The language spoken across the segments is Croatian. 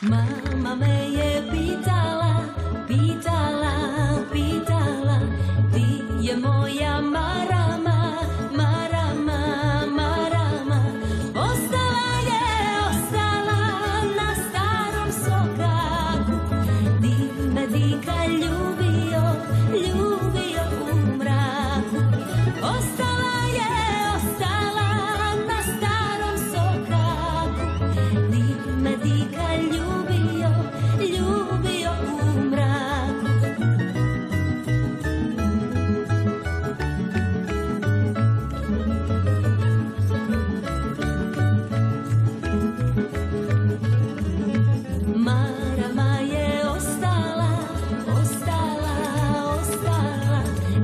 Mama me je pitala, pitala, pitala, ti je moja marama, marama, marama. Ostala je, ostala na starom sokaku, di me dika ljubio, ljubio u mraku. Ostala je, ostala na starom sokaku, di me dika ljubio, ljubio u mraku. Marama je ostala, ostala, ostala,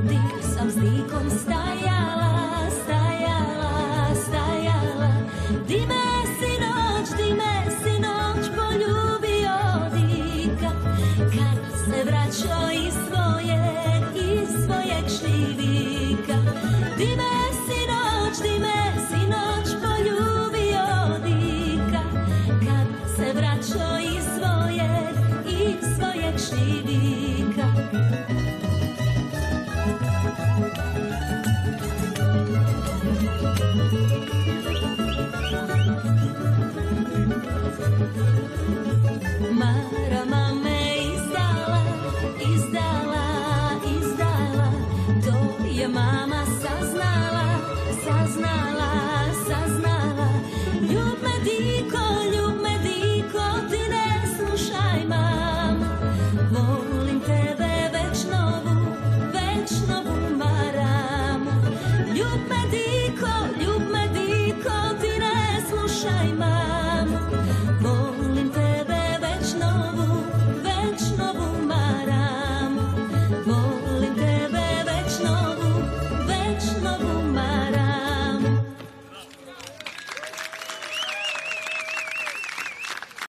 di sam s dikom stajala, stajala, stajala. Di me sinoć poljubio dika, kad se vraćao iz svojeg šljivika. Di me sinoć poljubio dika, kad se vraćao iz svojeg šljivika.